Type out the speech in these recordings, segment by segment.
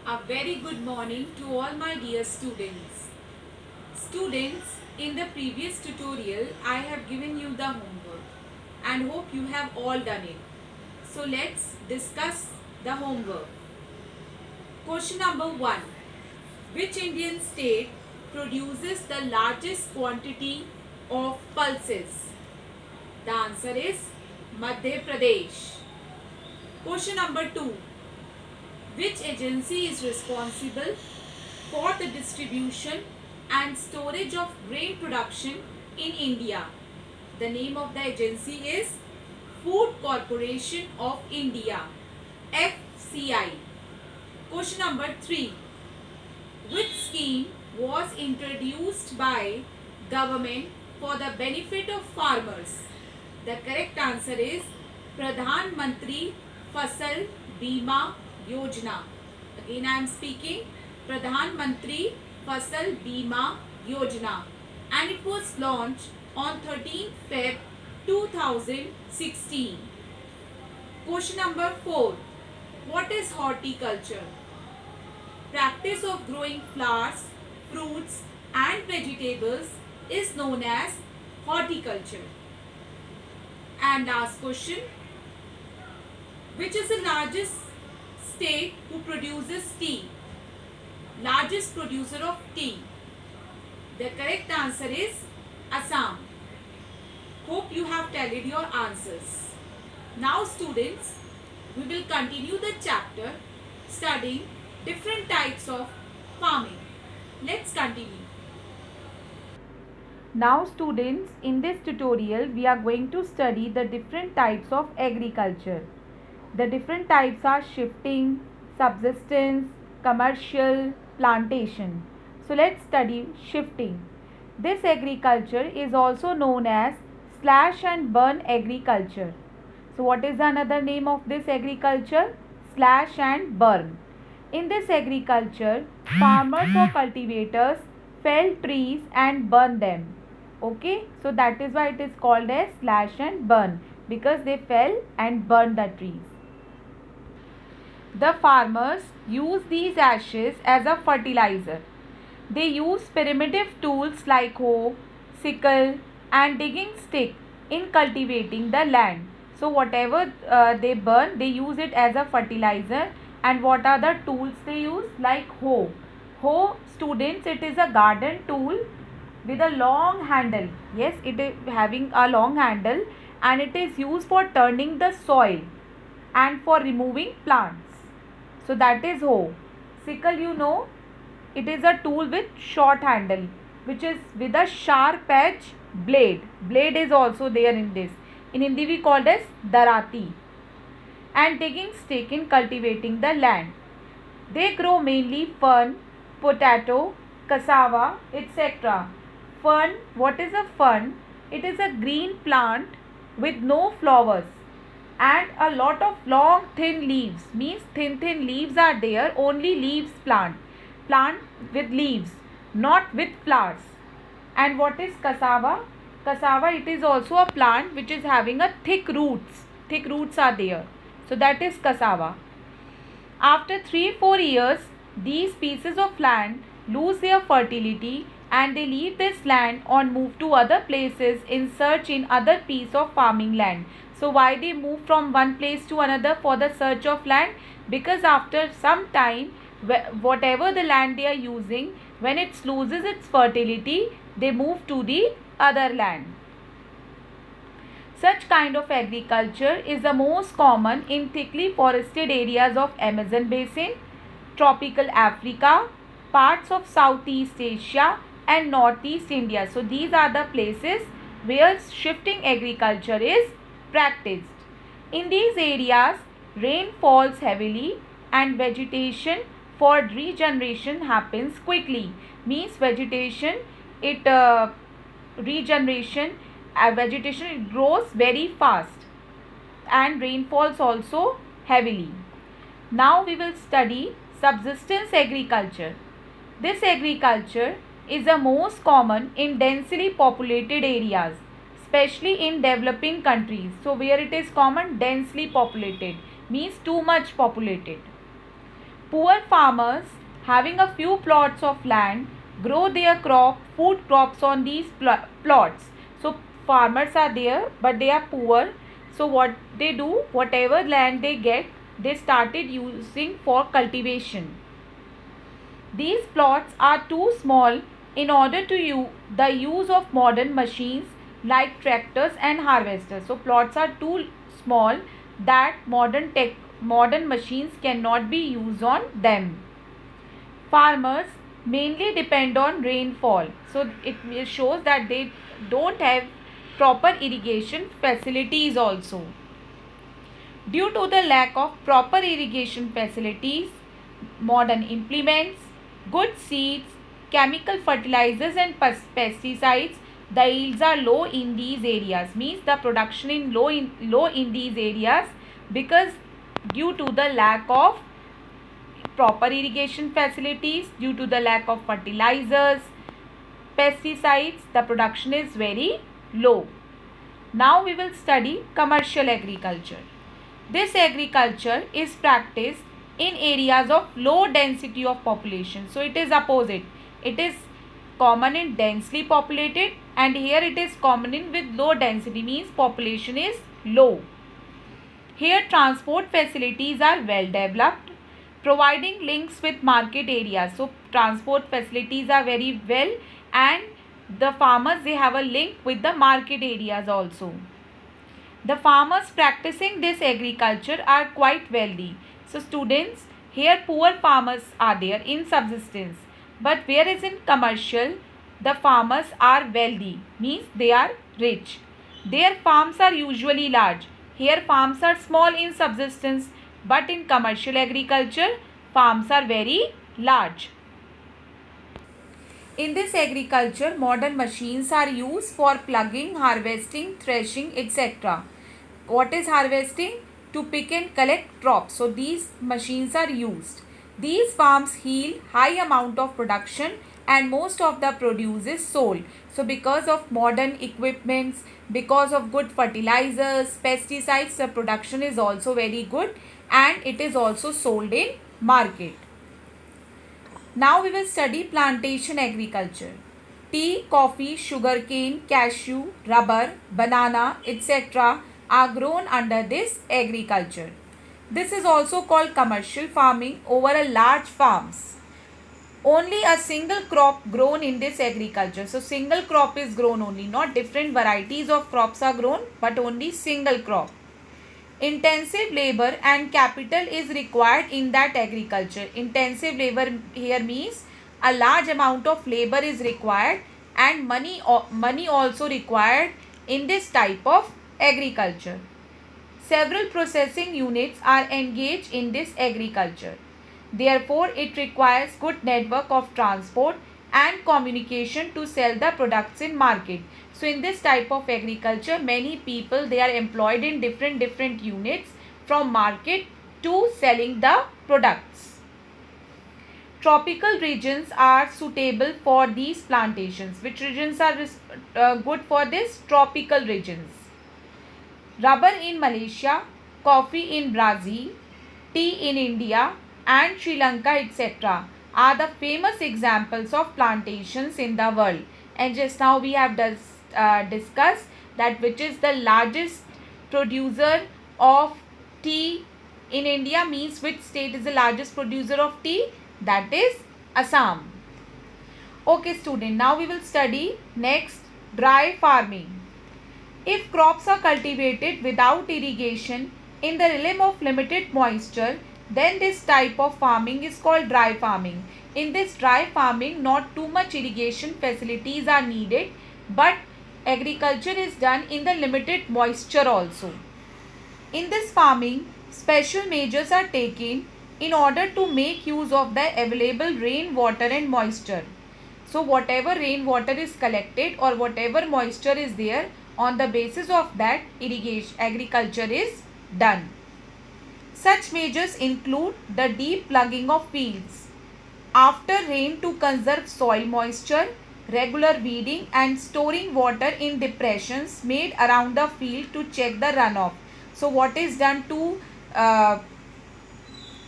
A very good morning to all my dear students. Students, in the previous tutorial, I have given you the homework and hope you have all done it. So let's discuss the homework. Question number 1. Which Indian state produces the largest quantity of pulses? The answer is Madhya Pradesh. Question number 2. Which agency is responsible for the distribution and storage of grain production in India? The name of the agency is Food Corporation of India, FCI. Question number 3. Which scheme was introduced by government for the benefit of farmers? The correct answer is Pradhan Mantri Fasal Bima Yojana. Again I am speaking Pradhan Mantri Fasal Bima Yojana, and it was launched on 13th Feb 2016. Question number 4. What is horticulture? Practice of growing flowers, fruits and vegetables is known as horticulture. And last question. Which is the largest state who produces tea? Largest producer of tea. The correct answer is Assam. Hope you have tallied your answers. Now students, we will continue the chapter studying different types of farming. Let's continue. Now students, in this tutorial we are going to study the different types of agriculture. The different types are shifting, subsistence, commercial, plantation. So let's study shifting. This agriculture is also known as slash and burn agriculture. So what is another name of this agriculture? Slash and burn. In this agriculture, farmers or cultivators fell trees and burn them. Okay, so that is why it is called as slash and burn, because they fell and burned the trees. The farmers use these ashes as a fertilizer. They use primitive tools like hoe, sickle and digging stick in cultivating the land. So whatever they burn, they use it as a fertilizer. And what are the tools they use? Like hoe. Hoe, students, it is a garden tool with a long handle. Yes, it is having a long handle and it is used for turning the soil and for removing plants. So that is hoe. Sickle, you know, it is a tool with short handle which is with a sharp edge blade. Blade is also there in this. In Hindi we call as darati. And digging stick in cultivating the land. They grow mainly fern, potato, cassava, etc. Fern, what is a fern? It is a green plant with no flowers and a lot of long thin leaves. Means thin leaves are there, only leaves plant with leaves, not with flowers. And what is cassava? Cassava, it is also a plant which is having a thick roots are there, so that is cassava. After 3-4 years, these pieces of land lose their fertility and they leave this land or move to other places in search in other piece of farming land. So why they move from one place to another for the search of land? Because after some time, whatever the land they are using, when it loses its fertility, they move to the other land. Such kind of agriculture is the most common in thickly forested areas of Amazon basin, tropical Africa, parts of Southeast Asia and Northeast India. So these are the places where shifting agriculture is practiced. In these areas, rain falls heavily and vegetation for regeneration happens quickly. Means vegetation, regeneration, vegetation it grows very fast and rain falls also heavily. Now we will study subsistence agriculture. This agriculture is the most common in densely populated areas, especially in developing countries. So where it is common, densely populated, means too much populated. Poor farmers having a few plots of land grow their food crops on these plots. So farmers are there but they are poor. So what they do, whatever land they get, they started using for cultivation. These plots are too small in order to the use of modern machines like tractors and harvesters. So plots are too small that modern machines cannot be used on them. Farmers mainly depend on rainfall. So it shows that they don't have proper irrigation facilities also. Due to the lack of proper irrigation facilities, modern implements, good seeds, chemical fertilizers and pesticides, the yields are low in these areas. Means the production is low in these areas because due to the lack of proper irrigation facilities, due to the lack of fertilizers, pesticides, the production is very low. Now we will study commercial agriculture. This agriculture is practiced in areas of low density of population. So it is opposite. It is common in densely populated and here it is common in with low density, means population is low. Here transport facilities are well developed, providing links with market areas. So transport facilities are very well and the farmers, they have a link with the market areas also. The farmers practicing this agriculture are quite wealthy. So students, here poor farmers are there in subsistence. But whereas in commercial, the farmers are wealthy, means they are rich. Their farms are usually large. Here farms are small in subsistence, but in commercial agriculture, farms are very large. In this agriculture, modern machines are used for plugging, harvesting, threshing, etc. What is harvesting? To pick and collect crops. So these machines are used. These farms yield high amount of production and most of the produce is sold. So because of modern equipments, because of good fertilizers, pesticides, the production is also very good and it is also sold in market. Now we will study plantation agriculture. Tea, coffee, sugarcane, cashew, rubber, banana, etc. are grown under this agriculture. This is also called commercial farming over a large farms. Only a single crop grown in this agriculture. So single crop is grown only, not different varieties of crops are grown, but only single crop. Intensive labor and capital is required in that agriculture. Intensive labor here means a large amount of labor is required and money also required in this type of agriculture. Several processing units are engaged in this agriculture. Therefore, it requires good network of transport and communication to sell the products in market. So in this type of agriculture, many people, they are employed in different units from market to selling the products. Tropical regions are suitable for these plantations. Which regions are good for this? Tropical regions. Rubber in Malaysia, coffee in Brazil, tea in India and Sri Lanka, etc. are the famous examples of plantations in the world. And just now we have discussed that which is the largest producer of tea in India, means which state is the largest producer of tea? That is Assam. Okay student, now we will study next dry farming. If crops are cultivated without irrigation in the realm of limited moisture, then this type of farming is called dry farming. In this dry farming, not too much irrigation facilities are needed, but agriculture is done in the limited moisture also. In this farming, special measures are taken in order to make use of the available rainwater and moisture. So whatever rainwater is collected or whatever moisture is there, on the basis of that, agriculture is done. Such measures include the deep plugging of fields after rain to conserve soil moisture, regular weeding and storing water in depressions made around the field to check the runoff. So what is done to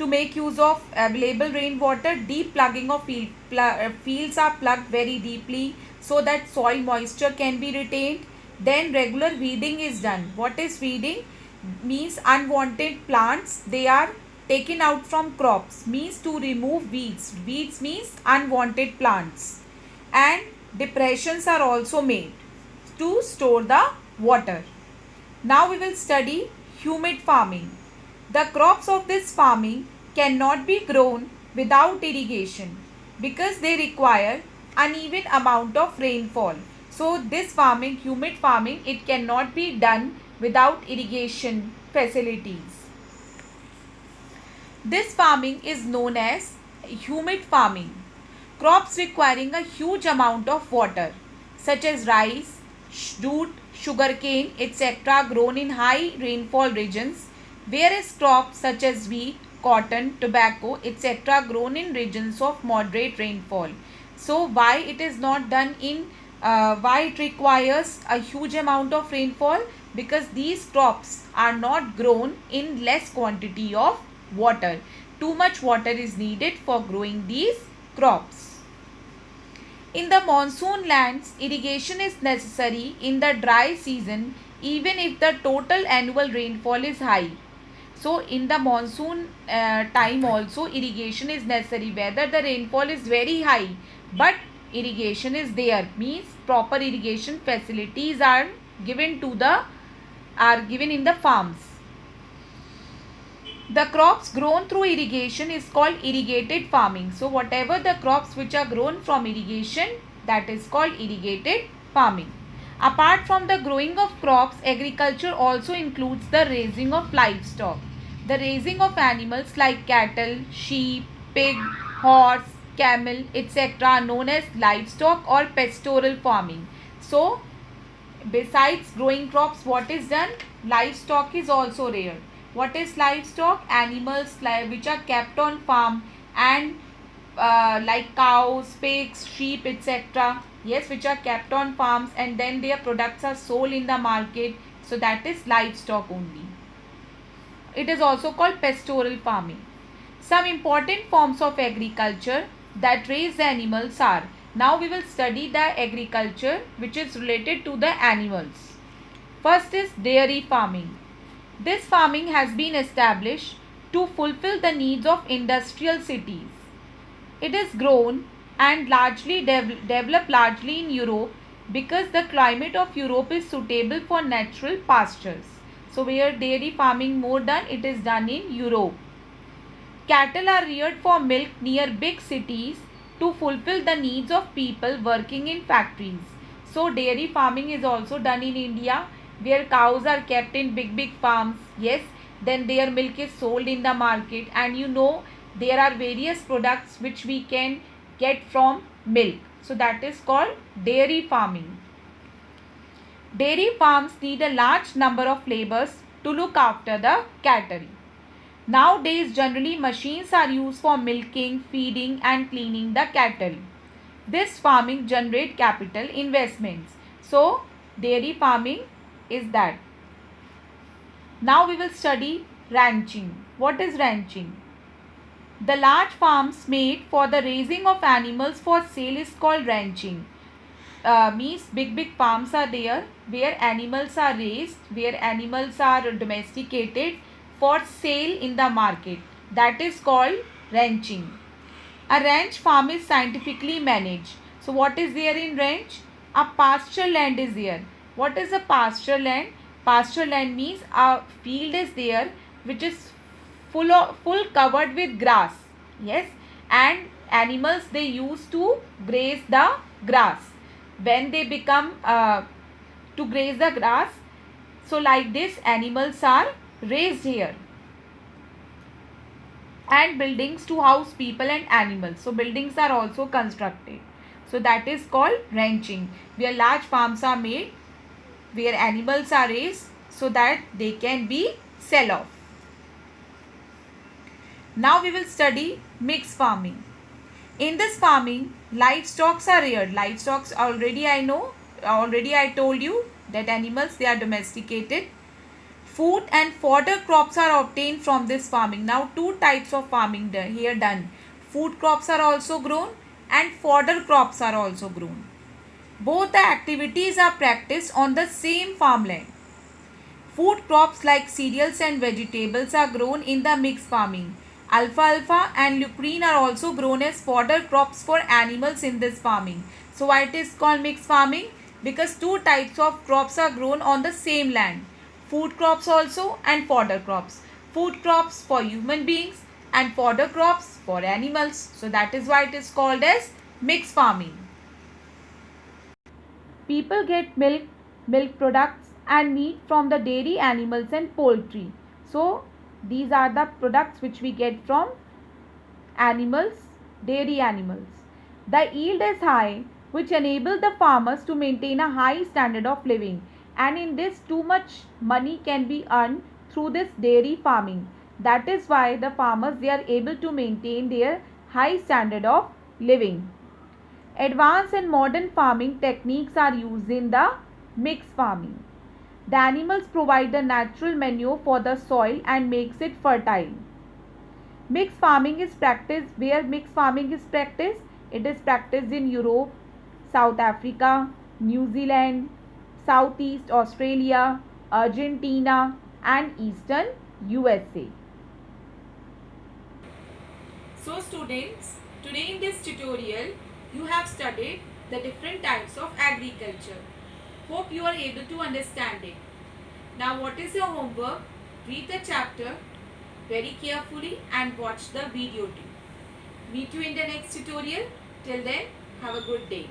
to make use of available rainwater, deep plugging of fields are plugged very deeply so that soil moisture can be retained. Then regular weeding is done. What is weeding? Means unwanted plants, they are taken out from crops, means to remove weeds. Weeds means unwanted plants. And depressions are also made to store the water. Now we will study humid farming. The crops of this farming cannot be grown without irrigation because they require uneven amount of rainfall. So this farming, humid farming, it cannot be done without irrigation facilities. This farming is known as humid farming. Crops requiring a huge amount of water such as rice, jute, sugarcane, etc. grown in high rainfall regions, whereas crops such as wheat, cotton, tobacco, etc. grown in regions of moderate rainfall. So why it is not done in, why it requires a huge amount of rainfall? Because these crops are not grown in less quantity of water. Too much water is needed for growing these crops. In the monsoon lands, irrigation is necessary in the dry season even if the total annual rainfall is high. So in the monsoon time also irrigation is necessary, whether the rainfall is very high but irrigation is there, means proper irrigation facilities are given in the farms. The crops grown through irrigation is called irrigated farming. So whatever the crops which are grown from irrigation, that is called irrigated farming. Apart from the growing of crops, agriculture also includes the raising of livestock. The raising of animals like cattle, sheep, pig, horse, camel, etc. are known as livestock or pastoral farming. So besides growing crops, what is done? Livestock is also reared. What is livestock? Animals which are kept on farm and like cows, pigs, sheep, etc. Yes, which are kept on farms and then their products are sold in the market. So that is livestock only. It is also called pastoral farming. Some important forms of agriculture that raise animals are. Now we will study the agriculture which is related to the animals. First is dairy farming. This farming has been established to fulfill the needs of industrial cities. It is grown and largely developed largely in Europe because the climate of Europe is suitable for natural pastures. So where dairy farming more done, it is done in Europe. Cattle are reared for milk near big cities to fulfill the needs of people working in factories. So dairy farming is also done in India, where cows are kept in big farms. Yes, then their milk is sold in the market, and you know there are various products which we can get from milk. So that is called dairy farming. Dairy farms need a large number of laborers to look after the cattle. Nowadays, generally machines are used for milking, feeding and cleaning the cattle. This farming generates capital investments. So, dairy farming is that. Now we will study ranching. What is ranching? The large farms made for the raising of animals for sale is called ranching. Means big farms are there where animals are raised, where animals are domesticated for sale in the market. That is called ranching. A ranch farm is scientifically managed. So what is there in ranch? A pasture land is there. What is a pasture land? Pasture land means a field is there which is full covered with grass. Yes, and animals, they used to graze the grass. When they become to graze the grass, so like this animals are raised here. And buildings to house people and animals. So buildings are also constructed. So that is called ranching, where large farms are made, where animals are raised so that they can be sell off. Now we will study mixed farming. In this farming, livestock are reared. Livestock already I told you that animals, they are domesticated. Food and fodder crops are obtained from this farming. Now two types of farming here done. Food crops are also grown and fodder crops are also grown. Both the activities are practiced on the same farmland. Food crops like cereals and vegetables are grown in the mixed farming. Alfalfa and lucerne are also grown as fodder crops for animals in this farming. So why it is called mixed farming? Because two types of crops are grown on the same land. Food crops also and fodder crops. Food crops for human beings and fodder crops for animals. So that is why it is called as mixed farming. People get milk, milk products and meat from the dairy animals and poultry. So these are the products which we get from animals, dairy animals. The yield is high, which enable the farmers to maintain a high standard of living, and in this too much money can be earned through this dairy farming. That is why the farmers, they are able to maintain their high standard of living. Advanced and modern farming techniques are used in the mixed farming. The animals provide the natural manure for the soil and makes it fertile. Mixed farming is practiced. Where mixed farming is practiced? It is practiced in Europe, South Africa, New Zealand, Southeast Australia, Argentina and Eastern USA. So students, today in this tutorial, you have studied the different types of agriculture. Hope you are able to understand it. Now what is your homework? Read the chapter very carefully and watch the video too. Meet you in the next tutorial. Till then, have a good day.